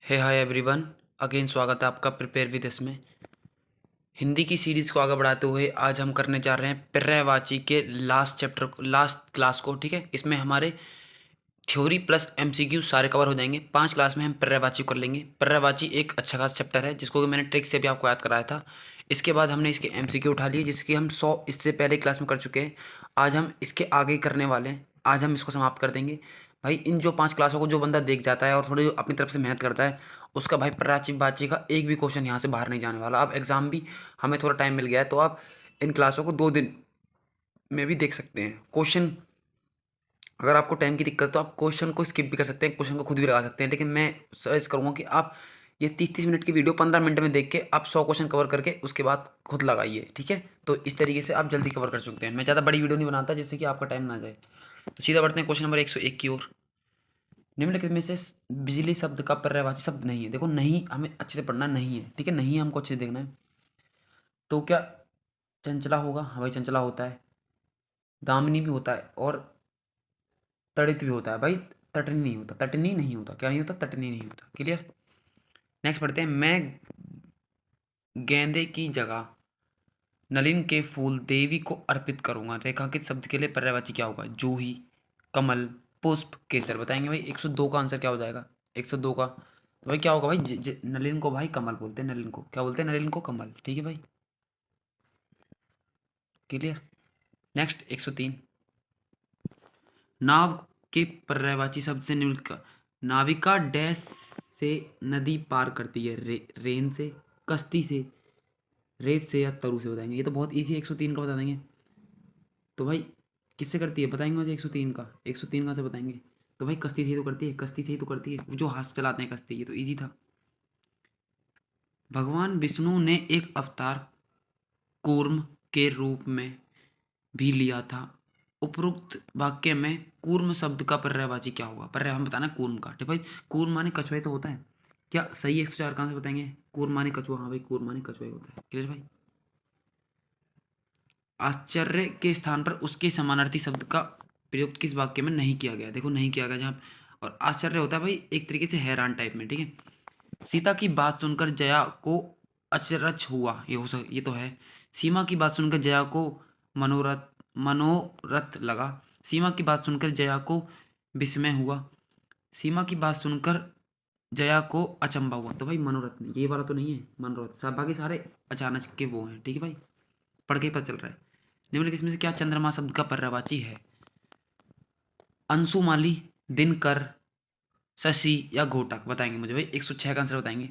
हे hi everyone, again स्वागत है आपका प्रिपेयर विद में। हिंदी की सीरीज़ को आगे बढ़ाते हुए आज हम करने जा रहे हैं पर्यायवाची के लास्ट चैप्टर लास्ट क्लास को। ठीक है, इसमें हमारे थ्योरी प्लस एमसीक्यू सारे कवर हो जाएंगे। 5 क्लास में हम पर्यायवाची कर लेंगे। पर्यायवाची एक अच्छा खास चैप्टर है जिसको कि मैंने ट्रिक से भी आपको याद कराया था। इसके बाद हमने इसके एमसीक्यू उठा लिए जिसके हम 100 इससे पहले क्लास में कर चुके हैं। आज हम इसके आगे करने वाले हैं। आज हम इसको समाप्त कर देंगे। भाई इन जो 5 क्लासों को जो बंदा देख जाता है और थोड़ी अपनी तरफ से मेहनत करता है उसका भाई पर्यायवाची का एक भी क्वेश्चन यहाँ से बाहर नहीं जाने वाला। अब एग्जाम भी हमें थोड़ा टाइम मिल गया है तो आप इन क्लासों को 2 दिन में भी देख सकते हैं। क्वेश्चन अगर आपको टाइम की दिक्कत तो आप क्वेश्चन को स्किप भी कर सकते हैं, क्वेश्चन को खुद भी लगा सकते हैं, लेकिन मैं सजेस्ट करूँगा कि आप ये 30-30 मिनट की वीडियो 15 मिनट में देख के आप 100 क्वेश्चन कवर करके उसके बाद खुद लगाइए। ठीक है, तो इस तरीके से आप जल्दी कवर कर सकते हैं। मैं ज़्यादा बड़ी वीडियो नहीं बनाता जिससे कि आपका टाइम ना जाए। तो सीधा बढ़ते हैं क्वेश्चन नंबर 101 की ओर। निम्नलिखित में से बिजली शब्द का पर्यायवाची शब्द नहीं है। देखो नहीं हमें अच्छे से पढ़ना नहीं है, ठीक है, नहीं हमको अच्छे से देखना है। तो क्या चंचला होगा? हाँ भाई चंचला होता है, दामिनी भी होता है और तड़ित भी होता है। भाई तटनी नहीं होता, तटनी नहीं होता, क्या नहीं होता? तटनी नहीं होता। क्लियर। नेक्स्ट पढ़ते हैं। मैं गेंदे की जगह नलिन के फूल देवी को अर्पित करूंगा। रेखांकित शब्द के लिए पर्यायवाची क्या होगा? जूही, कमल, पुष्प, केसर। बताएंगे भाई 102 का आंसर क्या हो जाएगा? 102 का तो भाई क्या होगा भाई? नलिन को भाई कमल बोलते हैं। नलिन को क्या बोलते हैं? नलिन को कमल। ठीक है भाई, क्लियर। नेक्स्ट 103। नाव के पर्यायवाची शब्द से निम्न का नाविका डैश से नदी पार करती है। रेन से, कश्ती से, रेत से या तरु से। बताएंगे। ये तो बहुत इजी है, 103 का बता देंगे। तो भाई किससे करती है बताएंगे मुझे? 103 का, 103 का से बताएंगे। तो भाई कश्ती से ही तो करती है, कश्ती से ही तो करती है, जो हाथ से चलाते हैं कश्ती। ये तो इजी था। भगवान विष्णु ने एक अवतार कूर्म के रूप में भी लिया था। उपरोक्त वाक्य में कूर्म शब्द का पर्यायवाची क्या होगा? पर्याय हम बताना कूर्म का। ठीक भाई, कूर्म माने कछुआ तो होता है। क्या सही है? 104 कहाँ से बताएंगे? कूर्म माने कछुआ। हाँ भाई कूर्म माने कछुआ होता है। क्लियर भाई। आश्चर्य के स्थान पर उसके समानार्थी शब्द का प्रयोग किस वाक्य में नहीं किया गया? देखो नहीं किया गया जहाँ। और आश्चर्य होता है भाई एक तरीके से हैरान टाइप में। ठीक है। सीता की बात सुनकर जया को अचरज हुआ। ये तो है। सीमा की बात सुनकर जया को मनोरथ मनोरथ लगा। सीमा की बात सुनकर जया को विस्मय हुआ। सीमा की बात सुनकर जया को अचंभा हुआ। तो भाई मनोरथ नहीं, ये वाला तो नहीं है मनोरथ। सब बाकी सारे अचानक के वो हैं। ठीक है भाई, पढ़ के ही पता चल रहा है। निम्नलिखित में से क्या चंद्रमा शब्द का पर्यायवाची है? अंशुमाली, दिनकर, शशि या घोटक। बताएंगे मुझे भाई 106 का आंसर बताएंगे।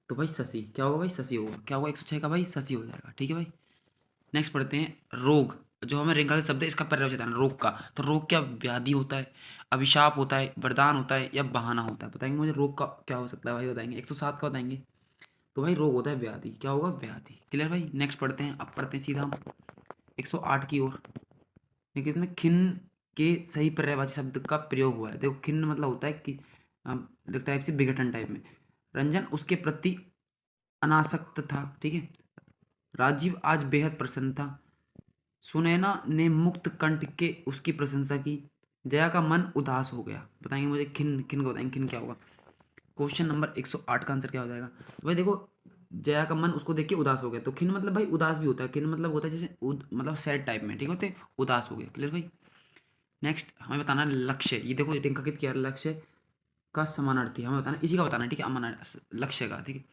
तो भाई शशि क्या होगा? भाई शशि होगा। क्या होगा? 106 का भाई शशि हो जाएगा। ठीक है भाई। नेक्स्ट पढ़ते हैं। रोग, जो हमें रेखा के शब्द है इसका पर्याय बताना रोग का। तो रोग क्या व्याधि होता है, अभिशाप होता है, वरदान होता है या बहाना होता है? बताएंगे मुझे रोग का क्या हो सकता है भाई? बताएंगे 107 का बताएंगे। तो भाई रोग होता है व्याधि। क्या होगा? व्याधि। क्लियर भाई। नेक्स्ट पढ़ते हैं। अब पढ़ते हैं सीधा हम 108 की ओर। लेकिन इसमें खिन्न के सही पर्यायवाची शब्द का प्रयोग हुआ है। देखो खिन्न मतलब होता है कि टाइप से विघटन टाइप में। रंजन उसके प्रति अनासक्त था। ठीक है। राजीव आज बेहद प्रसन्न था। सुनैना ने मुक्त कंठ के उसकी प्रशंसा की। जया का मन उदास हो गया। बताएंगे मुझे खिन्न। खिन्न को बताएंगे खिन्न क्या होगा? क्वेश्चन नंबर 108 का आंसर क्या हो जाएगा? तो भाई देखो जया का मन उसको देख के उदास हो गया। तो खिन्न मतलब भाई उदास भी होता है। खिन्न मतलब होता है जैसे मतलब सैड टाइप में। ठीक होते हैं, उदास हो गया। क्लियर भाई। नेक्स्ट हमें बताना है लक्ष्य। ये देखो रेखांकित किया लक्ष्य का समानार्थी हमें बताना, इसी का बताना है। ठीक है, लक्ष्य का। ठीक है।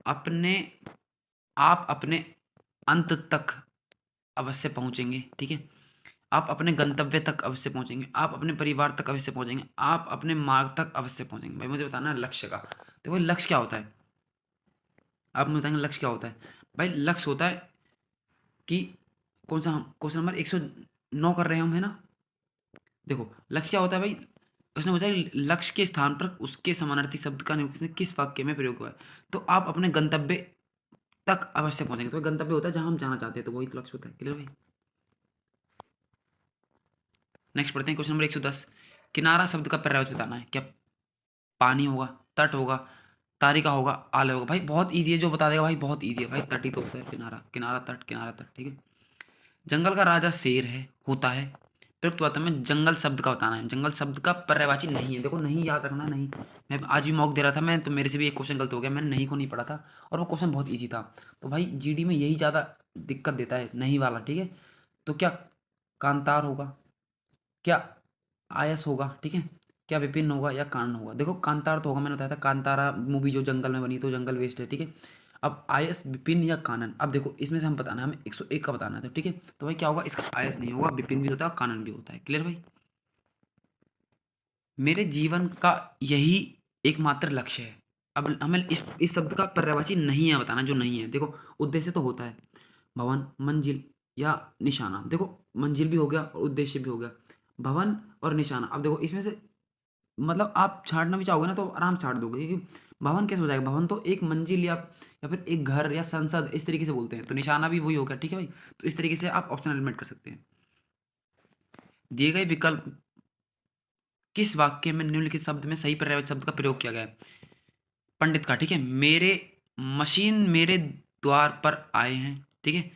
अपने आप अपने अंत तक अवश्य पहुंचेंगे। ठीक है। आप अपने गंतव्य तक अवश्य पहुंचेंगे। आप अपने परिवार तक अवश्य पहुंचेंगे। आप अपने मार्ग तक अवश्य पहुंचेंगे। भाई मुझे बताना है लक्ष्य का। देखो लक्ष्य क्या होता है? आप मुझे बताएंगे लक्ष्य क्या होता है? भाई लक्ष्य होता है कि कौन सा? हम क्वेश्चन नंबर 109 कर रहे हैं हम, है ना? देखो लक्ष्य क्या होता है भाई? उसने बताया लक्ष्य के स्थान पर उसके समानार्थी शब्द का निरूपण किस वाक्य में प्रयोग हुआ है? तो आप अपने गंतव्य तक अवश्य पहुंचेंगे। तो गंतव्य होता है जहां हम जाना चाहते हैं, तो वही तो लक्ष्य होता है। क्लियर भाई। नेक्स्ट पढ़ते हैं क्वेश्चन नंबर 110। किनारा शब्द का पर्यायवाची बताना है। क्या पानी होगा, तट होगा, तारिका होगा, आलय होगा? भाई बहुत इजी है, जो बता देगा भाई बहुत इजी है भाई। तट ही तो होता है किनारा। किनारा तट, किनारा तट। ठीक है। जंगल का राजा शेर है, होता है। प्रयुक्त वाक्य में जंगल शब्द का बताना है। जंगल शब्द का पर्यायवाची नहीं है। देखो नहीं याद रखना, नहीं। मैं आज भी मॉक दे रहा था मैं, तो मेरे से भी एक क्वेश्चन गलत हो गया, मैंने नहीं को नहीं पढ़ा था और वो क्वेश्चन बहुत ईजी था। तो भाई जीडी में यही ज़्यादा दिक्कत देता है, नहीं वाला, ठीक है। तो क्या कांतार होगा, क्या आयस होगा, ठीक है, क्या विपिन होगा या कानन होगा। देखो कांतार तो होगा, मैंने बताया था कांतारा मूवी जो जंगल में बनी, तो जंगल वेस्ट है, ठीक है। अब आयस, विपिन या कानन, अब देखो इसमें से हम बताना है, हमें 101 का बताना है, तो ठीक है। तो भाई क्या होगा, इसका आयस नहीं होगा, विपिन भी होता है, कानन भी होता है। क्लियर भाई। मेरे जीवन का यही एकमात्र लक्ष्य है। अब हमें इस शब्द का पर्यायवाची नहीं है बताना, जो नहीं है। देखो उद्देश्य तो होता है, भवन, मंजिल या निशाना। देखो मंजिल भी हो गया और उद्देश्य भी हो गया, भवन और निशाना। अब देखो इसमें से मतलब आप छाँटना भी चाहोगे ना तो आराम से छाँट दोगे, क्योंकि भवन कैसे हो जाएगा, भवन तो एक मंजिल या फिर एक घर या संसद, इस तरीके से बोलते हैं। तो निशाना भी वही हो गया, ठीक है भाई। तो इस तरीके से आप ऑप्शन एलिमिनेट कर सकते हैं। दिए गए विकल्प किस वाक्य में निम्नलिखित शब्द में सही पर्यायवाची शब्द का प्रयोग किया गया है। पंडित का, ठीक है। मेरे मशीन मेरे द्वार पर आए हैं, ठीक है।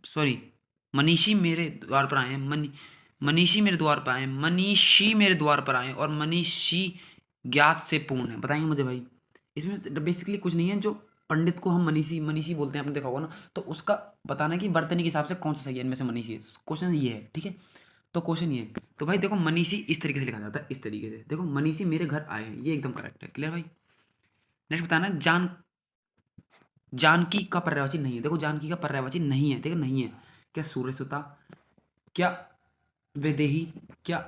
सॉरी, मनीषी मेरे द्वार पर आए हैं, मनीषी मेरे द्वार पर आए हैं, मनीषी मेरे द्वार पर आए और मनीषी ज्ञात से पूर्ण है। बताएंगे मुझे भाई, इसमें बेसिकली कुछ नहीं है। जो पंडित को हम मनीषी मनीषी बोलते हैं, आपने देखा होगा ना, तो उसका बताना है कि वर्तनी के हिसाब से कौन सा सही है इनमें से मनीषी है। क्वेश्चन ये है, ठीक है। तो क्वेश्चन ये है, तो भाई देखो मनीषी इस तरीके से लिखा जाता है, इस तरीके से। देखो मनीषी मेरे घर आए हैं, ये एकदम करेक्ट है। क्लियर भाई। नेक्स्ट बताना है जानकी का पर्यायवाची नहीं है। देखो जानकी का पर्यायवाची नहीं है, देखो नहीं है। क्या सूर्यसुता, क्या वैदेही, क्या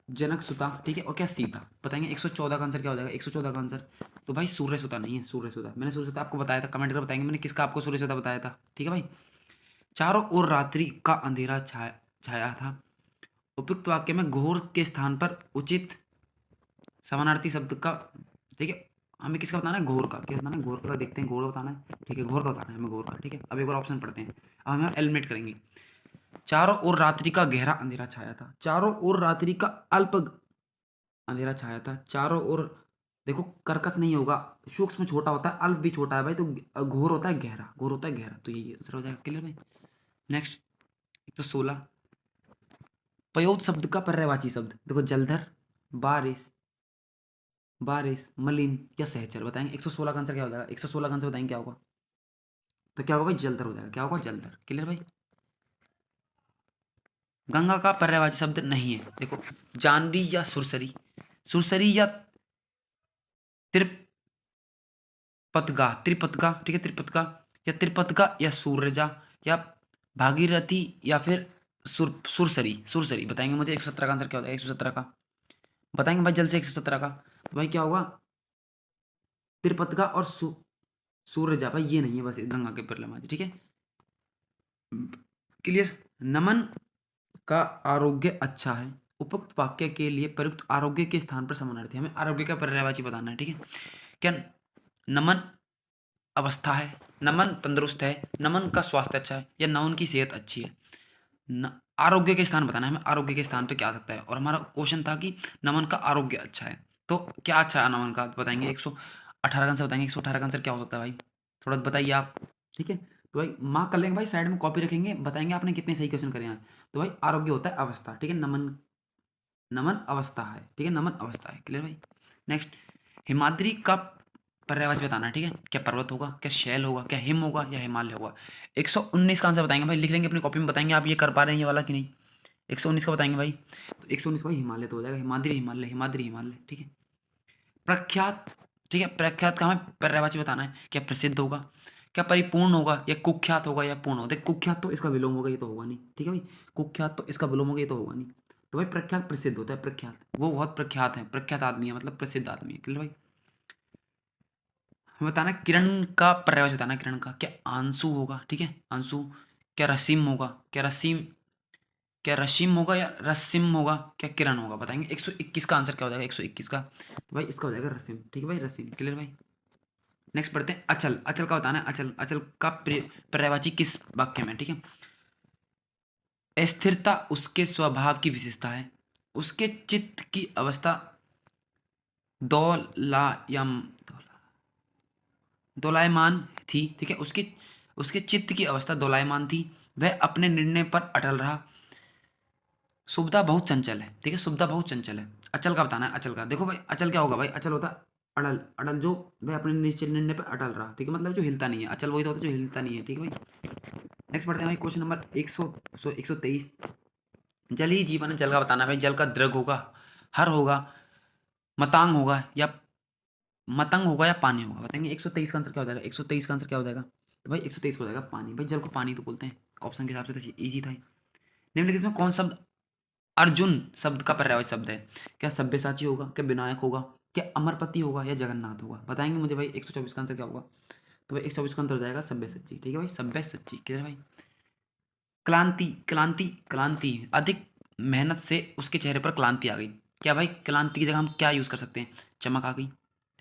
जनकसुता, ठीक है, और क्या सीता। बताएंगे 114 का आंसर क्या हो जाएगा। 114 का आंसर तो भाई सूर्यसुता नहीं है, सूर्यसुता। मैंने सूर्यसुता आपको बताया था, कमेंट कर बताएंगे मैंने किसका आपको सूर्यसुता बताया था, ठीक है भाई। चारों ओर रात्रि का अंधेरा छाया छाया था। उपयुक्त वाक्य में घोर के स्थान पर उचित समानार्थी शब्द का, ठीक है। हमें किसका बताना है, घोर का। क्या बताना है, घोर का। देखते हैं, घोर बताना है, ठीक है, घोर का बताना है हमें, घोर का, ठीक है। अब एक बार ऑप्शन पढ़ते हैं, अब हम एलिमिनेट करेंगे। चारों ओर रात्रि का गहरा अंधेरा छाया था, चारों ओर रात्रि का अल्प अंधेरा छाया था, चारों ओर। देखो कर्कश नहीं होगा, सूक्ष्म छोटा होता है, अल्प भी छोटा है भाई, तो घोर होता है गहरा, घोर होता है गहरा, तो यही आंसर हो जाएगा। क्लियर भाई। नेक्स्ट 116, पयोद शब्द का पर्यायवाची शब्द। देखो जलधर, बारिश, बारिश, मलिन या सहचर। बताएंगे 116 का आंसर क्या हो जाएगा। 116 का आंसर बताएंगे क्या होगा, तो क्या होगा भाई, जलधर हो जाएगा। क्या होगा, जलधर। क्लियर भाई। गंगा का पर्यायवाची शब्द नहीं है। देखो जानवी या सुरसरी, सुरसरी या त्रिपतगा, त्रिपतगा, ठीक है, त्रिपतगा या त्रिपतगा या सूरजा या भागीरथी या फिर सुरसरी, सुरसरी। बताएंगे मुझे 117 का आंसर क्या होता है। 117 का बताएंगे भाई जल्द से। 117 का तो भाई क्या होगा, त्रिपतगा और सूरजा। भाई ये नहीं है बस गंगा के पर्यायवाची, ठीक है। क्लियर। नमन का आरोग्य अच्छा है, उपयुक्त वाक्य के लिए प्रयुक्त आरोग्य के स्थान पर समानार्थी। हमें आरोग्य का पर्यायवाची बताना है, ठीक है। क्या नमन अवस्था है, नमन तंदुरुस्त है, नमन का स्वास्थ्य अच्छा है या नमन की सेहत अच्छी है। आरोग्य के स्थान बताना है हमें, आरोग्य के स्थान पे क्या आ सकता है। और हमारा क्वेश्चन था कि नमन का आरोग्य अच्छा है, तो क्या अच्छा है नमन का, बताएंगे 118 का आंसर बताएंगे। 118 का आंसर क्या हो सकता है भाई, थोड़ा बताइए आप, ठीक है। तो भाई मार्क कर लेंगे भाई, साइड में कॉपी रखेंगे, बताएंगे आपने कितने सही क्वेश्चन करे हैं। तो भाई आरोग्य होता है अवस्था, ठीक है। नमन, नमन अवस्था है, ठीक है, नमन अवस्था है। क्लियर भाई। नेक्स्ट, हिमाद्री का पर्यायवाची बताना है, ठीक है। क्या पर्वत होगा, क्या शैल होगा, क्या हिम होगा या हिमालय होगा। 119 का आंसर बताएंगे भाई, लिख लेंगे अपनी कॉपी में, बताएंगे आप ये कर पा रहे हैं ये वाला कि नहीं। 119 का बताएंगे भाई, तो 119 भाई हिमालय तो हो जाएगा, हिमाद्री हिमालय, हिमाद्री हिमालय, ठीक है। प्रख्यात, ठीक है, प्रख्यात का हमें पर्यायवाची बताना है। क्या प्रसिद्ध होगा, क्या परिपूर्ण होगा या कुख्यात होगा या पूर्ण होगा। देख कुख्यात तो इसका विलोम होगा, ये तो होगा नहीं, ठीक है भाई। कुख्यात तो इसका विलोम होगा, ये तो होगा नहीं। तो भाई प्रख्यात प्रसिद्ध होता है, प्रख्यात वो बहुत प्रख्यात है, प्रख्यात आदमी है, मतलब प्रसिद्ध आदमी है। क्लियर भाई। हमें बताना है किरण का पर्यायवाची बताना है। किरण का क्या आंसू होगा, ठीक है, आंसू। क्या रसीम होगा, क्या रसीम, क्या रशीम होगा या रसीम होगा, क्या किरण होगा। बताएंगे 121 का आंसर क्या हो जाएगा। 121 का तो भाई इसका हो जाएगा रसीम, ठीक है भाई, रसीम। क्लियर भाई। नेक्स्ट पढ़ते हैं अचल। अचल का बताना है, अचल, अचल का पर्यायवाची किस वाक्य में, ठीक है। स्थिरता उसके स्वभाव की विशेषता है, उसके चित्त की अवस्था दोलायम दोलायमान थी, ठीक है। उसकी उसके चित्त की अवस्था दोलायमान थी, वह अपने निर्णय पर अटल रहा, सुविधा बहुत चंचल है, ठीक है, सुविधा बहुत चंचल है। अचल का बताना है, अचल का। देखो भाई अचल क्या होगा भाई, अचल होता है अड़ल, अड़ल जो वह अपने निश्चित निर्णय पे अटल रहा, ठीक है, मतलब जो हिलता नहीं है। अचल वही तो होता है जो हिलता नहीं है, ठीक है भाई। नेक्स्ट पढ़ते हैं भाई क्वेश्चन नंबर 123। जल ही जीवन है, जल का बताना है भाई। जल का द्रग होगा, हर होगा, मतांग होगा या मतंग होगा या पानी होगा, बताएंगे। 123 का आंसर क्या हो जाएगा, 123 का आंसर क्या हो जाएगा, तो भाई 123 हो जाएगा पानी। भाई जल को पानी तो बोलते हैं, ऑप्शन के हिसाब से तो ईजी था। निम्नलिखित में कौन शब्द अर्जुन शब्द का पर्यायवाची शब्द है? क्या सब्यसाची होगा, क्या विनायक होगा, क्या अमरपति होगा या जगन्नाथ होगा, बताएंगे मुझे भाई। 124 का आंसर क्या होगा, तो भाई 124 का आंसर हो जाएगा सब्यसाची, ठीक है भाई, सब्यसाची, क्लियर भाई। क्लांति, क्लांति, क्लांति, अधिक मेहनत से उसके चेहरे पर क्लांति आ गई। क्या भाई क्लांति की जगह हम क्या यूज कर सकते हैं, चमक आ गई।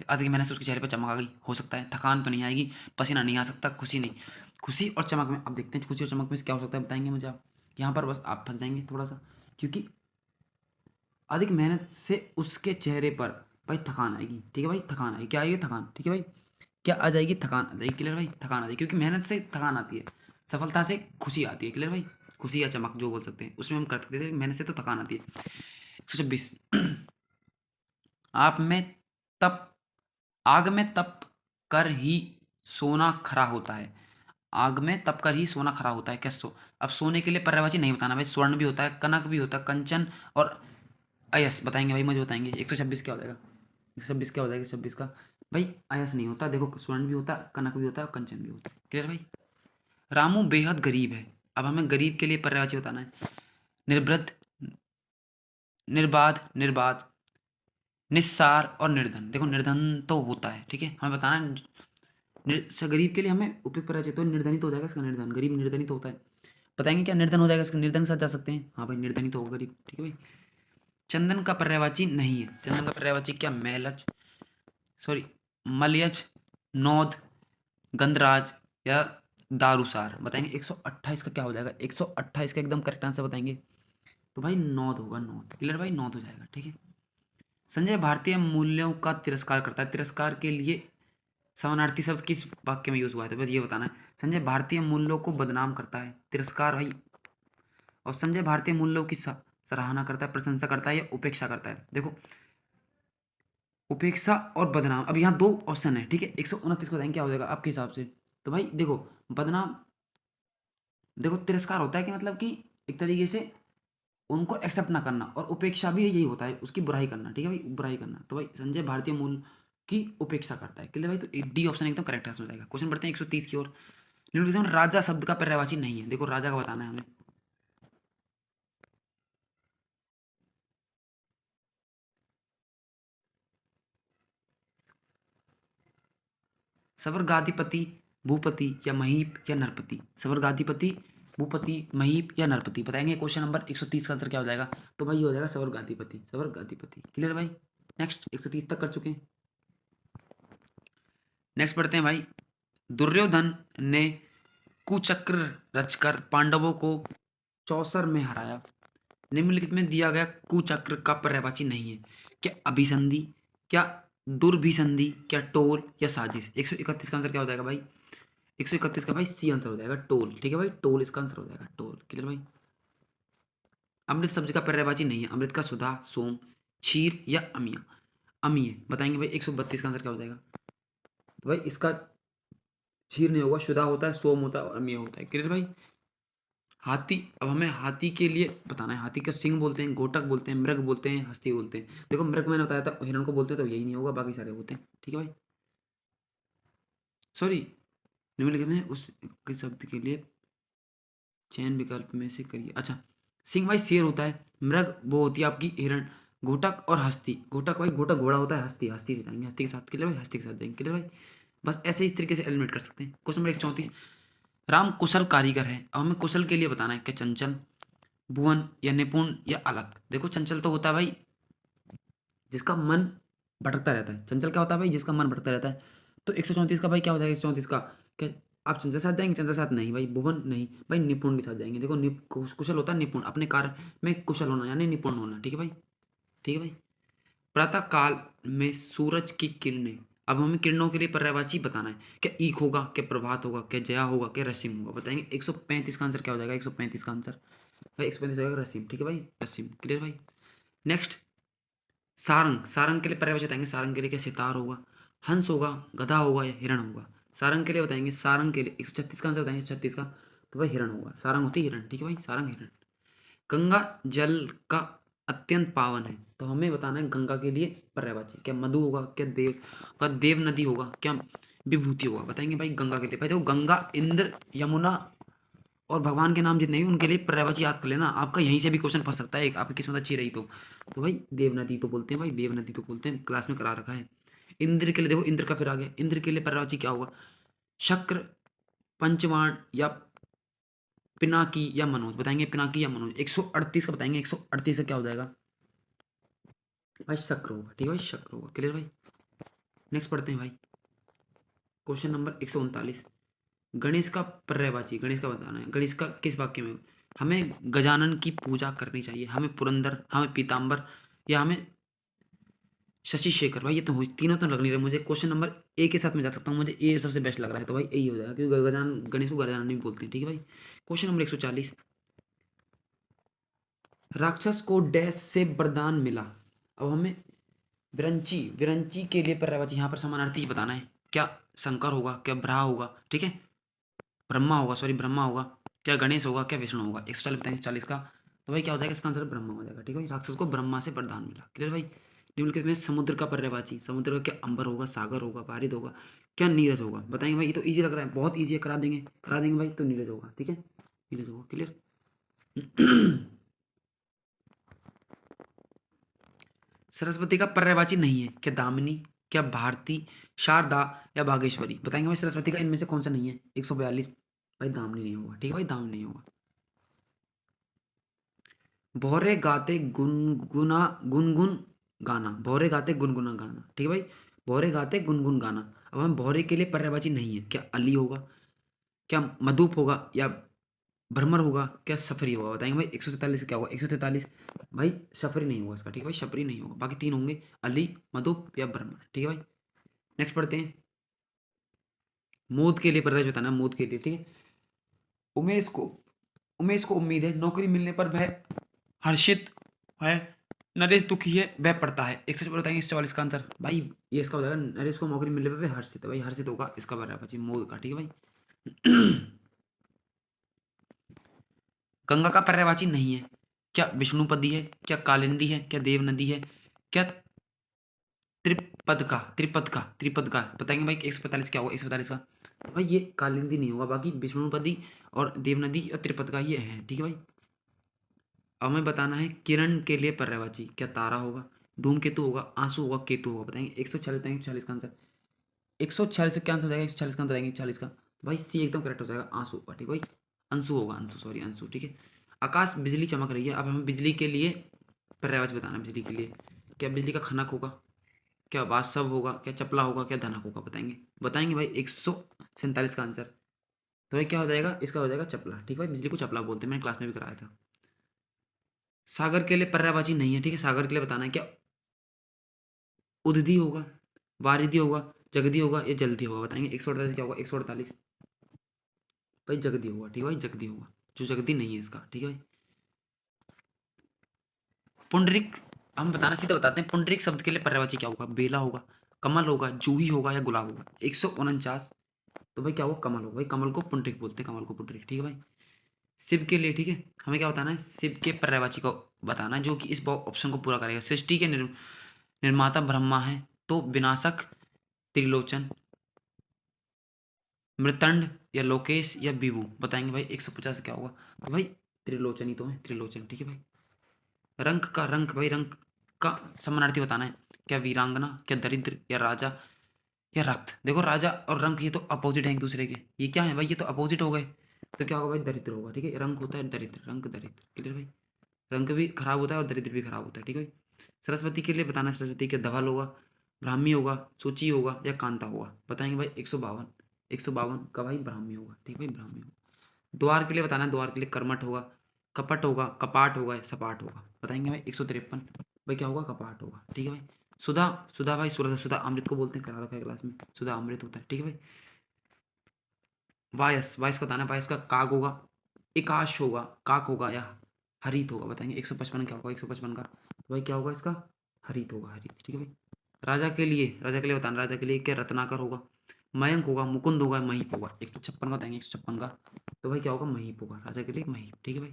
अधिक मेहनत से उसके चेहरे पर चमक आ गई, हो सकता है। थकान तो नहीं आएगी, पसीना नहीं आ सकता, खुशी नहीं। खुशी और चमक में अब देखते हैं, खुशी और चमक में से क्या हो सकता है, बताएंगे मुझे आप। यहाँ पर बस आप फंस जाएंगे थोड़ा सा, क्योंकि अधिक मेहनत से उसके चेहरे पर भाई थकान आएगी, ठीक है भाई, थकान आएगी। क्या आएगी, थकान, ठीक है भाई। क्या आ जाएगी, थकान आ जाएगी, क्लियर भाई, थकान आ जाएगी, क्योंकि मेहनत से थकान आती है, सफलता से खुशी आती है, क्लियर भाई। खुशी या चमक जो बोल सकते हैं, उसमें हम कर सकते थे, मेहनत से तो थकान आती है। 126। आप में तप आग में तप कर ही सोना खरा होता है। आग में तप कर ही सोना खरा होता है, क्या अब सोने के लिए पर्यायवाची नहीं बताना भाई। स्वर्ण भी होता है, कनक भी होता है, कंचन और अयस, बताएंगे भाई, मुझे बताएंगे। 126 क्या हो जाएगा, 126 क्या हो जाएगा, 126 का भाई अयस नहीं होता। देखो स्वर्ण भी होता है, कनक भी होता है और कंचन भी होता है, क्लियर भाई। रामू बेहद गरीब है, अब हमें गरीब के लिए पर्यायवाची बताना है। निर्वृद्ध, निर्बाध, निर्बाध, निस्सार और निर्धन। देखो निर्धन तो होता है, ठीक है, हमें बताना है। गरीब के लिए हमें उपयुक्त पर्याय चाहिए, तो निर्धनित हो जाएगा इसका, निर्धन, गरीब निर्धनित होता है। बताएंगे क्या निर्धन हो जाएगा इसका, निर्धन के साथ जा सकते हैं, हाँ भाई निर्धनित होगा गरीब, ठीक है भाई। चंदन का पर्यायवाची नहीं है, चंदन का पर्यायवाची क्या, मैलज, सॉरी, मलयज, नौद, गंधराज या दारूसार, बताएंगे। 128 का क्या हो जाएगा, 128 का एकदम करेक्ट आंसर बताएंगे, तो भाई नौद होगा, नौद, क्लियर भाई, नौद हो जाएगा, ठीक है। संजय भारतीय मूल्यों का तिरस्कार करता है, तिरस्कार के लिए समानार्थी शब्द किस वाक्य में यूज हुआ है, तो बस ये बताना है। संजय भारतीय मूल्यों को बदनाम करता है, तिरस्कार भाई। और संजय भारतीय मूल्यों की सराहना करता है, प्रशंसा करता है या उपेक्षा करता है, देखो उपेक्षा और बदनाम। अब यहाँ दो ऑप्शन है, ठीक है। 129 को बताएंगे क्या हो जाएगा आपके हिसाब से, तो भाई देखो बदनाम, देखो तिरस्कार होता है कि मतलब कि एक तरीके से उनको एक्सेप्ट ना करना, और उपेक्षा भी यही होता है, उसकी बुराई करना, ठीक है भाई, बुराई करना। तो भाई संजय भारतीय मूल की उपेक्षा करता है, क्लियर भाई, तो डी ऑप्शन एकदम करेक्ट आंसर हो जाएगा। क्वेश्चन बढ़ते हैं 130 की ओर। निम्नलिखित में राजा शब्द का पर्यायवाची नहीं है, देखो राजा का बताना है हमें। स्वर्गाधिपति, भूपति या महीप या नरपति, स्वर्गाधिपति, भूपति, महीप या नरपति, बताएंगे। क्वेश्चन नंबर 130 का आंसर क्या हो जाएगा, तो भाई ये हो जाएगा स्वर्गाधिपति, स्वर्गाधिपति, क्लियर भाई। नेक्स्ट 130 तक कर चुके हैं। नेक्स्ट पढ़ते हैं भाई। दुर्योधन ने कुचक्र रचकर पांडवों को चौसर में हराया। निम्नलिखित में दिया गया कुचक्र का पर्यायवाची नहीं है, क्या अभिसंधि, क्या दुर्भिसंधि, क्या टोल या साजिश। 131 का आंसर क्या हो जाएगा भाई, 131 का भाई सी आंसर हो जाएगा, टोल, ठीक है भाई, टोल इसका आंसर हो जाएगा, टोल, क्लियर भाई। अमृत शब्द का पर्यायवाची नहीं है, अमृत का सुधा, सोम, क्षीर या अमीय, अमीय, बताएंगे भाई। 132 का आंसर क्या हो जाएगा, तो भाई इसका क्षीर नहीं होगा, शुदा होता है, सोम होता है और अमीय होता है, क्लियर भाई। हाथी, अब हमें हाथी के लिए बताना है। हाथी का सिंह बोलते हैं, घोटक बोलते हैं, मृग बोलते हैं, हस्ती बोलते हैं। देखो मृग मैंने बताया था, हिरण को बोलते हैं, तो यही नहीं होगा, बाकी सारे होते हैं, ठीक है भाई। सॉरी, निम्नलिखित में उस शब्द के लिए चयन विकल्प में से करिए। अच्छा, सिंह भाई शेर होता है, मृग वो होती है आपकी हिरण, घोटक और हस्ती, घोटक भाई, घोटक घोड़ा होता है, हस्ती, हस्ती से जाएंगे, हस्ती के साथ, क्लियर भाई, हस्ती के साथ जाएंगे, क्लियर भाई। बस ऐसे ही तरीके से एलिमिनेट कर सकते हैं। Question number 134। राम कुशल कारीगर है, अब हमें कुशल के लिए बताना है, क्या चंचल, भुवन या निपुण या अलग। देखो चंचल तो होता है भाई जिसका मन भटकता रहता है, चंचल क्या होता है भाई, जिसका मन भटकता रहता है। तो 134 का भाई क्या हो जाएगा, 134 का क्या, आप चंचल साथ जाएंगे, चंचल साथ नहीं भाई, भुवन नहीं भाई, निपुण के साथ जाएंगे। देखो कुशल होता है निपुण, अपने कार्य में कुशल होना यानी निपुण होना, ठीक है भाई, ठीक है भाई। प्रातः काल में सूरज की किरणें, अब हमें किरणों के लिए पर्यायवाची बताना है, क्या ईख होगा, क्या प्रभात होगा, क्या जया होगा, क्या रश्मि होगा, बताएंगे। 135 का आंसर क्या हो जाएगा, 135 का आंसर, भाई 135 हो जाएगा रसीम, ठीक है भाई, रसीम, क्लियर भाई। नेक्स्ट सारंग, सारंग के लिए पर्याय बताएंगे। सारंग के लिए क्या सितार होगा, हंस होगा, गधा होगा या हिरण होगा। सारंग के लिए बताएंगे, सारंग के लिए 136 का आंसर बताएंगे, 136 का, तो भाई हिरण होगा। सारंग होती है हिरण, ठीक है भाई, सारंग हिरण। गंगा जल का अत्यंत पावन है, तो हमें बताना है गंगा के लिए पर्यायवाची, क्या मधु होगा, क्या देव का देव नदी होगा, क्या विभूति होगा, बताएंगे भाई गंगा के लिए। भाई देखो गंगा, इंद्र, यमुना और भगवान के नाम जितने भी उनके लिए पर्यायवाची याद कर लेना, आपका यहीं से भी क्वेश्चन फंस सकता है, एक आपकी किस्मत अच्छी रही तो भाई देव नदी तो बोलते हैं, भाई देव नदी तो बोलते हैं, क्लास में करा रखा है। इंद्र के लिए देखो, इंद्र का फिर आ गया, इंद्र के लिए पर्यायवाची क्या होगा, शक्र, पंचवाण या पिनाकी या मनोज, बताएंगे पिनाकी या मनोज। 138 का बताएंगे, 138 का क्या हो जाएगा भाई, शक्र होगा, ठीक है भाई, शक्र होगा, क्लियर भाई। नेक्स्ट पढ़ते हैं भाई, क्वेश्चन नंबर 139। गणेश का पर्यायवाची, गणेश का बताना है, गणेश का किस वाक्य में, हमें गजानन की पूजा करनी चाहिए, हमें पुरंदर, हमें पीताम्बर या हमें शशि शेखर। भाई ये तो तीनों तो लग नहीं रहे मुझे, क्वेश्चन नंबर ए के साथ में जा सकता हूँ, मुझे ए सबसे बेस्ट लग रहा है, तो भाई यही हो जाएगा, क्योंकि गजानन, गणेश को गजानन नहीं बोलते हैं, ठीक है भाई। Question number 140। राक्षस को डैश से वरदान मिला, अब हमें विरंची, विरंची के लिए पर्यायवाची यहाँ पर समानार्थी बताना है, क्या शंकर होगा, क्या ब्रहा होगा, ठीक है, ब्रह्मा होगा, सॉरी ब्रह्मा होगा, क्या गणेश होगा, क्या विष्णु होगा। 140 बताएंगे, 40 का, तो भाई क्या हो जाएगा इसका आंसर, ब्रह्मा हो जाएगा, ठीक है भाई। राक्षस को ब्रह्मा से वरदान मिला, क्लियर भाई। निम्नलिखित में समुद्र का पर्यायवाची, समुद्र का क्या अंबर होगा, सागर होगा, बारिद होगा, क्या नीरज होगा, बताएंगे भाई। ये तो ईजी लग रहा है, बहुत ईजी है, करा देंगे, करा देंगे भाई, तो नीरज होगा, ठीक है, नीरज होगा, क्लियर। सरस्वती का पर्यायवाची नहीं है, क्या दामिनी, क्या भारती, शारदा या बागेश्वरी, बताएंगे भाई सरस्वती का इनमें से कौन सा नहीं है। 142, भाई दामिनी नहीं होगा, ठीक है भाई, दामिनी नहीं होगा। भौरे गाते गुनगुना, गुनगुन गाना, भौरे गाते गुनगुना गाना, ठीक है भाई, भौरे गाते गुनगुन गाना। अब हम भौरे के लिए पर्यायवाची नहीं है, क्या अली होगा, क्या मधुप होगा या भ्रमर होगा, क्या सफरी होगा, बताएंगे भाई। 143 क्या होगा, 143, भाई सफरी नहीं होगा इसका, ठीक है भाई, सफरी नहीं होगा, बाकी तीन होंगे, अली, मधुप या भ्रमर, ठीक है भाई। नेक्स्ट पढ़ते हैं, मोद के लिए पर्याय बताना, मोद के लिए, ठीक है। उमेश को, उमेश को उम्मीद है नौकरी मिलने पर वह हर्षित है, नरेश दुखी है वह पढ़ता है। 144 बताएंगे, 144 का आंसर भाई, ये इसका हो जाएगा, नरेश को नौकरी मिलने पर वह हर्षित है, भाई हर्षित होगा इसका पर्यायवाची मोद का, ठीक है भाई। गंगा का पर्यायवाची नहीं है, क्या विष्णुपदी है, क्या कालिंदी है, क्या देव नदी है, क्या त्रिपद का, त्रिपद का, त्रिपद का, बताएंगे भाई। 145 क्या होगा, 145 का, तो भाई ये कालिंदी नहीं होगा, बाकी विष्णुपदी और देव नदी और त्रिपद का ये है, ठीक है भाई। अब हमें बताना है किरण के लिए पर्यायवाची, क्या तारा होगा, धूमकेतु होगा, आंसू होगा, केतु होगा, बताएंगे। 146 बताएंगे, 146 का आंसर, 146 क्या आंसर हो जाएगा, 146 का आंसर आएंगे, 40 का, तो भाई सी एकदम करेक्ट हो जाएगा, आंसू होगा, ठीक है भाई, अंशु होगा, अंशु, सॉरी अंशु, ठीक है। आकाश बिजली चमक रही है, अब हमें बिजली के लिए पर्यायवाची बताना है, बिजली के लिए, क्या बिजली का खनक होगा, क्या वास्तव होगा, क्या चपला होगा, क्या धनक होगा, बताएंगे, बताएंगे भाई। 147 का आंसर, तो भाई क्या हो जाएगा, इसका हो जाएगा चपला, ठीक है भाई, बिजली को चपला बोलते हैं, मैंने क्लास में भी कराया था। सागर के लिए पर्यायवाची नहीं है, ठीक है, सागर के लिए बताना है, क्या उदधि होगा, वारिधि होगा, जगदी होगा, या जल्दी होगा, बताएंगे। 148 क्या होगा, 148, भाई जगदी होगा, ठीक है भाई, जगदी होगा, जो जगदी नहीं है इसका, ठीक है भाई। पुंडरिक, हम बताना सीधा बताते हैं, पुंडरिक शब्द के लिए पर्यायवाची क्या होगा, बेला होगा, कमल होगा, जूही होगा या गुलाब होगा। 149, तो भाई क्या होगा, कमल होगा, भाई कमल को पुंडरिक बोलते हैं, कमल को पुंडरिक, ठीक है भाई। शिव के लिए, ठीक है, हमें क्या बताना है, शिव के पर्यायवाची को बताना है, जो कि इस ऑप्शन को पूरा करेगा। सृष्टि के निर्माता ब्रह्मा है, तो विनाशक त्रिलोचन, मृतंड या लोकेश या विभु, बताएंगे भाई। 150 क्या होगा, तो भाई त्रिलोचन ही तो है, त्रिलोचन, ठीक है भाई। रंक का, रंक भाई, रंक का समानार्थी बताना है, क्या वीरांगना, क्या दरिद्र या राजा या रक्त। देखो राजा और रंक ये तो अपोजिट है एक दूसरे के, ये क्या है भाई, ये तो अपोजिट हो गए, तो क्या होगा भाई, दरिद्र होगा, ठीक है। रंक होता है दरिद्र, रंक दरिद्र, क्लियर भाई, रंक भी खराब होता है और दरिद्र भी खराब होता है, ठीक है भाई। सरस्वती के लिए बताना, सरस्वती के धवल होगा, ब्राह्मी होगा, सूची होगा या कांता होगा, बताएंगे भाई। 152, 152 का भाई ब्राह्मी होगा, ठीक है भाई, ब्राह्मी होगा। द्वार के लिए बताना है, द्वार के लिए कर्मठ होगा, कपट होगा, कपाट होगा, सपाट होगा, बताएंगे भाई। 153, भाई क्या होगा, कपाट होगा, ठीक है भाई। सुधा, सुधा भाई, सुधा, सुधा अमृत को बोलते हैं, करा रखा है क्लास में, सुधा अमृत होता है, ठीक है भाई। वायस, वायस का बताना है, वायस का काग होगा, एकाश होगा, काक होगा या हरित होगा। बताएंगे 155 क्या होगा 155 का, तो भाई क्या होगा इसका, हरित होगा, हरित। ठीक है भाई। राजा के लिए बताना, राजा के लिए क्या, रत्नाकर होगा, मयंक होगा, मुकुंद होगा, महीप होगा। 156 का बताएंगे 156 का, तो भाई क्या होगा, महीप होगा, राजा के लिए महीप। ठीक है भाई।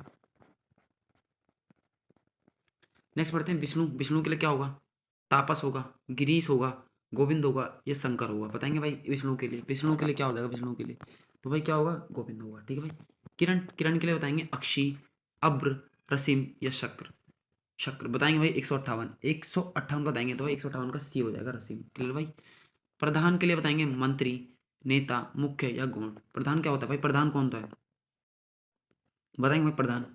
नेक्स्ट बढ़ते हैं विष्णु। विष्णु के लिए क्या होगा, तापस होगा, गिरीश होगा, गोविंद होगा, ये शंकर होगा। बताएंगे भाई विष्णु के लिए, विष्णु के लिए क्या हो जाएगा, विष्णु के लिए तो भाई क्या होगा, गोविंद होगा। ठीक है भाई। किरण, किरण के लिए बताएंगे अक्षी, अब्र, रसीम या शक्र। शक्र बताएंगे भाई 158, 158 का बताएंगे तो भाई 158 का सी हो जाएगा, रसीम। क्लियर भाई। प्रधान के लिए बताएंगे मंत्री, नेता, मुख्य या गौण। प्रधान क्या होता है भाई, प्रधान कौन होता है, बताएंगे भाई प्रधान।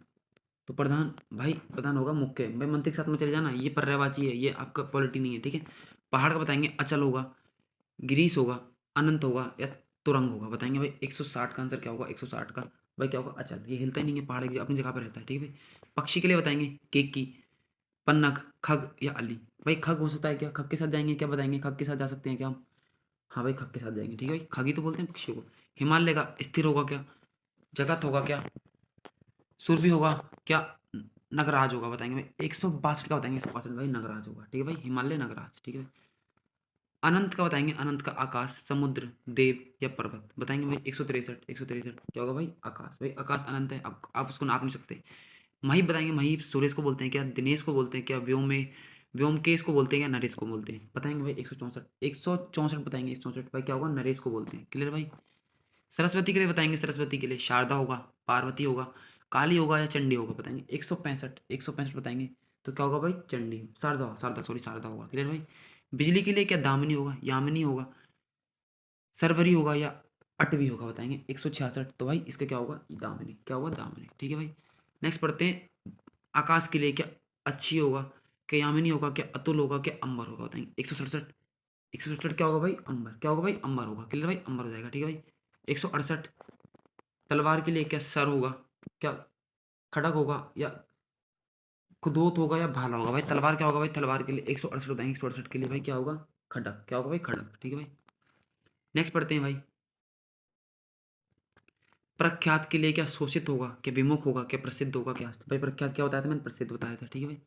तो प्रधान भाई, प्रधान होगा मुख्य भाई, मंत्री के साथ में चले जाना, ये पर्यायवाची है, ये आपका पॉलिटी नहीं है। ठीक है। पहाड़ का बताएंगे अचल होगा, गिरीश होगा, अनंत होगा या तुरंग होगा। बताएंगे भाई 160 का आंसर क्या होगा, 160 का भाई क्या होगा, अचल। ये हिलता ही नहीं है, पहाड़ अपनी जगह पर रहता है। ठीक है भाई। पक्षी के लिए बताएंगे केकी, पन्नग, खग या अली। भाई खग हो सकता है क्या, खग के साथ जाएंगे क्या, बताएंगे खग के साथ जा सकते हैं क्या हम, हाँ भाई खग के साथ जाएंगे। ठीक है भाई, खग ही तो बोलते हैं पक्षी को। हिमालय का स्थिर होगा क्या, जगत होगा क्या, सुरभि होगा क्या, नगराज होगा। बताएंगे भाई 162 का बताएंगे, 162 भाई नगराज होगा। ठीक है भाई, हिमालय नगराज। ठीक है भाई। अनंत का बताएंगे, अनंत का आकाश, समुद्र, देव या पर्वत। बताएंगे भाई 163, 163 क्या होगा भाई, आकाश। भाई आकाश अनंत है, आप उसको नाप नहीं सकते। महीप बताएंगे, महीप सूर्य को बोलते हैं क्या, दिनेश को बोलते हैं क्या, व्योमकेश को बोलते हैं क्या, नरेश को बोलते हैं। बताएंगे भाई 164, 164 बताएंगे, 164 भाई क्या होगा, नरेश को बोलते हैं। क्लियर भाई। सरस्वती के लिए बताएंगे, सरस्वती के लिए शारदा होगा, पार्वती होगा, काली होगा या चंडी होगा। बताएंगे 165, 165 बताएंगे तो क्या होगा भाई, चंडी, शारदा, शारदा सॉरी शारदा होगा। क्लियर भाई। बिजली के लिए क्या, दामिनी होगा, यामिनी होगा, सरवरी होगा या अटवी होगा। बताएंगे 166, तो भाई इसका क्या होगा, दामिनी। क्या होगा, दामिनी। ठीक है भाई। नेक्स्ट पढ़ते हैं आकाश के लिए, क्या अच्छी होगा, क्या यामिनी होगा, क्या अतुल होगा, क्या अंबर होगा। बताएंगे 167, 167 क्या होगा भाई, अंबर। क्या होगा भाई, अंबर होगा। क्लियर भाई, अंबर हो जाएगा। ठीक है भाई। 168 तलवार के लिए, क्या सर होगा, क्या खड़ग होगा या कुदोत होगा या भाला होगा। भाई तलवार क्या होगा भाई, तलवार के लिए 168 बताएंगे, 168 के लिए भाई क्या होगा, खड़ग। क्या होगा भाई, खड़ग। ठीक है भाई। नेक्स्ट पढ़ते हैं भाई प्रख्यात के लिए, क्या शोषित होगा, क्या विमुख होगा, क्या प्रसिद्ध होगा, क्या भाई प्रख्यात क्या बताया था मैंने, प्रसिद्ध बताया था। ठीक है भाई।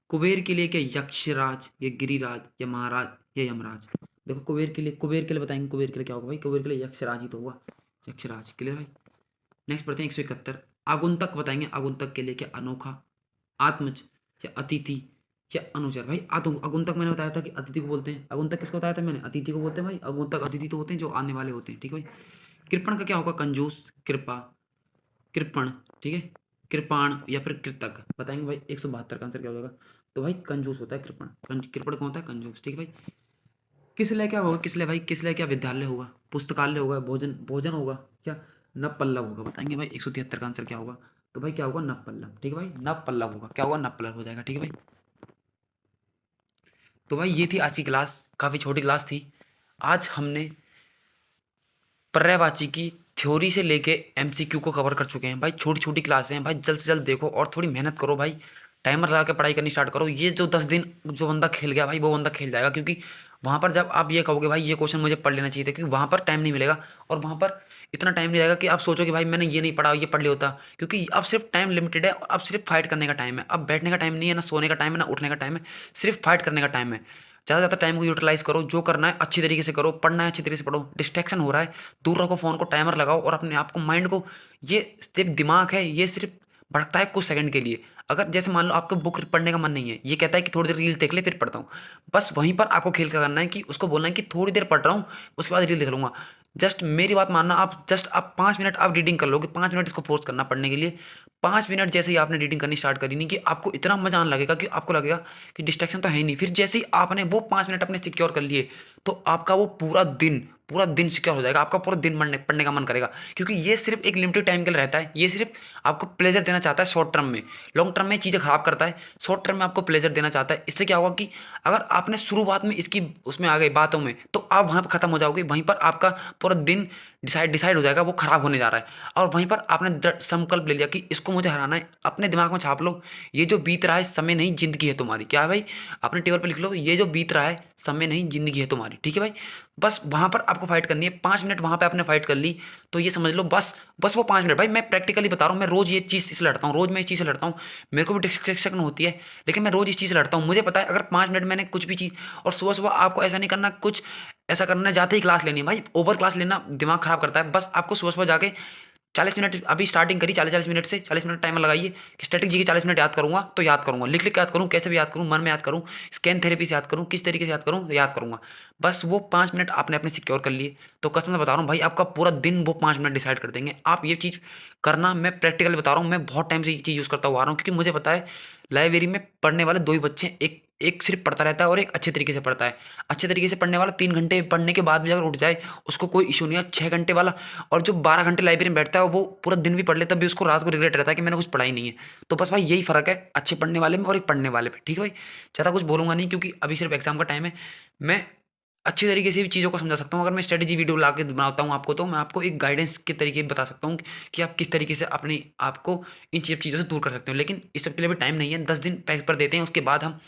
कुबेर के लिए, क्या यक्षराज या गिरिराज या महाराज या यमराज। देखो कुबेर के लिए बताएंगे, कुबेर के लिए क्या होगा भाई, कुबेर के लिए यक्षराज ही तो होगा, यक्षराज। क्लियर भाई। नेक्स्ट पढ़ते हैं 171 आगुंतक बताएंगे, आगुंतक के लिए क्या अनोखा, आत्मज या अतिथि या अनुचर। भाई आगुंतक मैंने बताया था कि अतिथि को बोलते हैं, आगुंतक किसको बताया था मैंने, अतिथि को बोलते हैं भाई। आगुंतक अतिथि तो होते हैं जो आने वाले होते हैं। ठीक है भाई। कृपण का क्या होगा, कंजूस, कृपा, कृपण। ठीक है, कृपाण या फिर कृतक। बताएंगे भाई 172 का आंसर क्या होगा, तो भाई कंजूस होता है कृपण। कृपण कौन होता है, कंजूस। ठीक है भाई। किस लिए क्या होगा, किस लिए भाई, किस लिए क्या, विद्यालय होगा, पुस्तकालय होगा, भोजन भोजन होगा, क्या नव पल्लव होगा। बताएंगे भाई 173 का आंसर क्या होगा, तो भाई क्या होगा, नव पल्लव। ठीक है भाई, नव पल्लव होगा। क्या होगा, नव पल्लव हो जाएगा। ठीक है भाई। तो भाई ये थी आज की क्लास, काफ़ी छोटी क्लास थी। आज हमने पर्यायवाची की थ्योरी से लेके एमसीक्यू को कवर कर चुके हैं भाई। छोटी छोटी क्लासें हैं भाई, जल्द से जल्द देखो और थोड़ी मेहनत करो भाई। टाइमर लगा के पढ़ाई करनी स्टार्ट करो। ये जो 10 दिन जो बंदा खेल गया भाई, वो बंदा खेल जाएगा, क्योंकि वहाँ पर जब आप ये कहोगे भाई ये क्वेश्चन मुझे पढ़ लेना चाहिए था, क्योंकि वहाँ पर टाइम नहीं मिलेगा। और वहाँ पर इतना टाइम नहीं रहेगा कि आप सोचो कि भाई मैंने ये नहीं पढ़ा, ये पढ़ लिया होता। क्योंकि अब सिर्फ टाइम लिमिटेड है, और अब सिर्फ फाइट करने का टाइम है। अब बैठने का टाइम नहीं है, ना सोने का टाइम है, ना उठने का टाइम है। सिर्फ फाइट करने का टाइम है। ज़्यादा ज़्यादा टाइम को यूटिलाइज करो, जो करना है अच्छी तरीके से करो, पढ़ना है अच्छी तरीके से पढ़ो। डिस्ट्रैक्शन हो रहा है, दूर रखो फ़ोन को, टाइमर लगाओ और अपने आप को, माइंड को, ये सिर्फ दिमाग है, ये सिर्फ भटकता है कुछ सेकंड के लिए। अगर जैसे मान लो आपको बुक पढ़ने का मन नहीं है, ये कहता है कि थोड़ी देर रील्स देख ले फिर पढ़ता हूँ, बस वहीं पर आपको खेल का करना है कि उसको बोलना है कि थोड़ी देर पढ़ रहा हूँ, उसके बाद रील देख लूंगा। जस्ट मेरी बात मानना, आप जस्ट आप 5 मिनट आप रीडिंग कर लोगे, 5 मिनट इसको फोर्स करना पढ़ने के लिए। 5 मिनट जैसे ही आपने रीडिंग करनी स्टार्ट करी नहीं, कि आपको इतना मजा आने लगेगा कि आपको लगेगा कि डिस्ट्रैक्शन तो है ही नहीं। फिर जैसे ही आपने वो 5 मिनट अपने सिक्योर कर लिए, तो आपका वो पूरा दिन सिक्योर हो जाएगा। आपका पूरा दिन पढ़ने का मन करेगा, क्योंकि ये सिर्फ एक लिमिटेड टाइम के लिए रहता है। ये सिर्फ आपको प्लेजर देना चाहता है शॉर्ट टर्म में, लॉन्ग टर्म में चीज़ें खराब करता है, शॉर्ट टर्म में आपको प्लेजर देना चाहता है। इससे क्या होगा कि अगर आपने शुरुआत में इसकी उसमें आ गए बातों में, तो आप वहाँ पर खत्म हो जाओगे, वहीं पर आपका पूरा दिन डिसाइड हो जाएगा, वो खराब होने जा रहा है। और वहीं पर आपने संकल्प ले लिया कि इसको मुझे हराना है। अपने दिमाग में छाप लो, ये जो बीत रहा है समय नहीं, जिंदगी है तुम्हारी। क्या है भाई, अपने टेबल पर लिख लो, ये जो बीत रहा है समय नहीं, जिंदगी है तुम्हारी। तुम्हारी, ठीक है भाई। बस वहाँ पर आपको फाइट करनी है, 5 मिनट वहाँ पे आपने फाइट कर ली तो ये समझ लो बस, बस वो 5 मिनट। भाई मैं प्रैक्टिकली बता रहा हूँ, मैं रोज ये चीज़ से लड़ता हूँ, रोज मैं इस चीज़ से लड़ता हूँ। मेरे को भी डिस्ट्रैक्शन होती है, लेकिन मैं रोज इस चीज़ से लड़ता हूँ। मुझे पता है अगर 5 मिनट मैंने कुछ भी चीज़, और सुबह सुबह आपको ऐसा नहीं करना, कुछ ऐसा करना है जाते ही क्लास लेनी है भाई, ओवर क्लास लेना दिमाग खराब करता है। बस आपको सुबह सुबह जाके 40 मिनट अभी स्टार्टिंग करी, 40 40 मिनट से 40 मिनट टाइमर लगाइए कि स्टैटिक जी के 40 मिनट याद करूंगा तो याद करूंगा, लिख लिख के याद करूँ, कैसे भी याद करूँ, मन में याद करूँ, स्कैन थेरेपी से याद करूँ, किस तरीके से याद करूँ तो याद करूंगा। बस वो 5 मिनट आपने अपने सिक्योर कर लिए तो कसम से बता रहा हूँ भाई, आपका पूरा दिन वो 5 मिनट डिसाइड कर देंगे। आप ये चीज़ करना, मैं प्रैक्टिकली बता रहा हूँ, मैं बहुत टाइम से ये चीज़ यूज़ करता हुआ आ रहा हूँ, क्योंकि मुझे पता है लाइब्रेरी में पढ़ने वाले 2 ही बच्चे हैं, एक एक सिर्फ पढ़ता रहता है और एक अच्छे तरीके से पढ़ता है। अच्छे तरीके से पढ़ने वाला 3 घंटे पढ़ने के बाद भी अगर उठ जाए उसको कोई इशू नहीं है। 6 घंटे वाला और जो 12 घंटे लाइब्रेरी में बैठता है वो पूरा दिन भी पढ़ ले तब भी उसको रात को रिग्रेट रहता है कि मैंने कुछ पढ़ा ही नहीं है। तो बस भाई यही फर्क है अच्छे पढ़ने वाले में और एक पढ़ने वाले में, ठीक है भाई। ज़्यादा कुछ बोलूंगा नहीं क्योंकि अभी सिर्फ एग्जाम का टाइम है। मैं अच्छी तरीके से भी चीज़ों को समझा सकता हूँ, अगर मैं स्ट्रेटेजी वीडियो ला के बनाता हूँ आपको तो मैं आपको एक गाइडेंस के तरीके बता सकता हूँ कि आप किस तरीके से अपनी आपको इन चीज़ों से दूर कर सकते हो। लेकिन इस सब के लिए भी टाइम नहीं है, 10 दिन पेपर देते हैं उसके बाद हम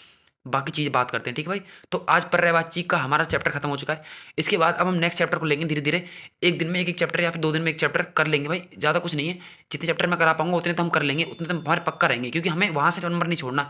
बाकी चीज़ बात करते हैं, ठीक है भाई। तो आज पर्याय बातचीत का हमारा चैप्टर खत्म हो चुका है। इसके बाद अब हम नेक्स्ट चैप्टर को लेंगे धीरे धीरे, एक दिन में एक एक चैप्टर या फिर 2 दिन में एक चैप्टर कर लेंगे भाई, ज़्यादा कुछ नहीं है। जितने चैप्टर मैं करा पाऊंगा उतने तो हम कर लेंगे, उतने तो हमारे पक्का रहेंगे, क्योंकि हमें वहाँ से नंबर नहीं छोड़ना।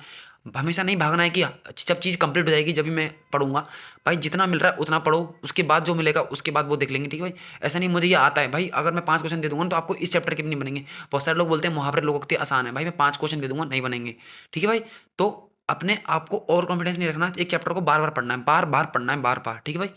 हमेशा नहीं भागना है कि जब चीज़ कंप्लीट हो जाएगी जब भी मैं पढ़ूंगा। भाई जितना मिल रहा है उतना पढ़ो, उसके बाद जो मिलेगा उसके बाद वो देख लेंगे, ठीक है भाई। ऐसा नहीं मुझे ये आता है भाई, अगर मैं 5 क्वेश्चन दे दूंगा ना, तो आपको इस चैप्टर के भी नहीं बनेंगे। बहुत सारे लोग बोलते हैं मुहावरे लोगों के लिए आसान है, भाई मैं 5 क्वेश्चन दे दूंगा नहीं बनेंगे, ठीक है भाई। तो अपने आप को ओवर कॉन्फिडेंस नहीं रखना, एक चैप्टर को बार बार पढ़ना है, बार बार पढ़ना है, बार बार, ठीक है भाई।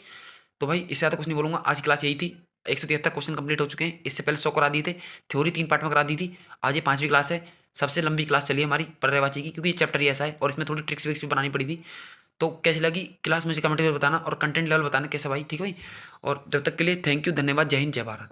तो भाई इससे ज़्यादा कुछ नहीं बोलूंगा, आज की क्लास यही थी। 173 क्वेश्चन कंप्लीट हो चुके हैं, इससे पहले 100 करा दिए थे। थ्योरी 3 पार्ट में करा दी थी, आज ये 5वीं क्लास है। सबसे लंबी क्लास चली है हमारी पर्यायवाची की, क्योंकि ये चैप्टर ही ऐसा है और इसमें थोड़ी ट्रिक्स विक्स भी बनानी पड़ी थी। तो कैसी लगी क्लास मुझे कमेंट करके बताना, और कंटेंट लेवल बताना कैसा भाई, ठीक है भाई। और जब तक के लिए थैंक यू, धन्यवाद, जय हिंद, जय भारत।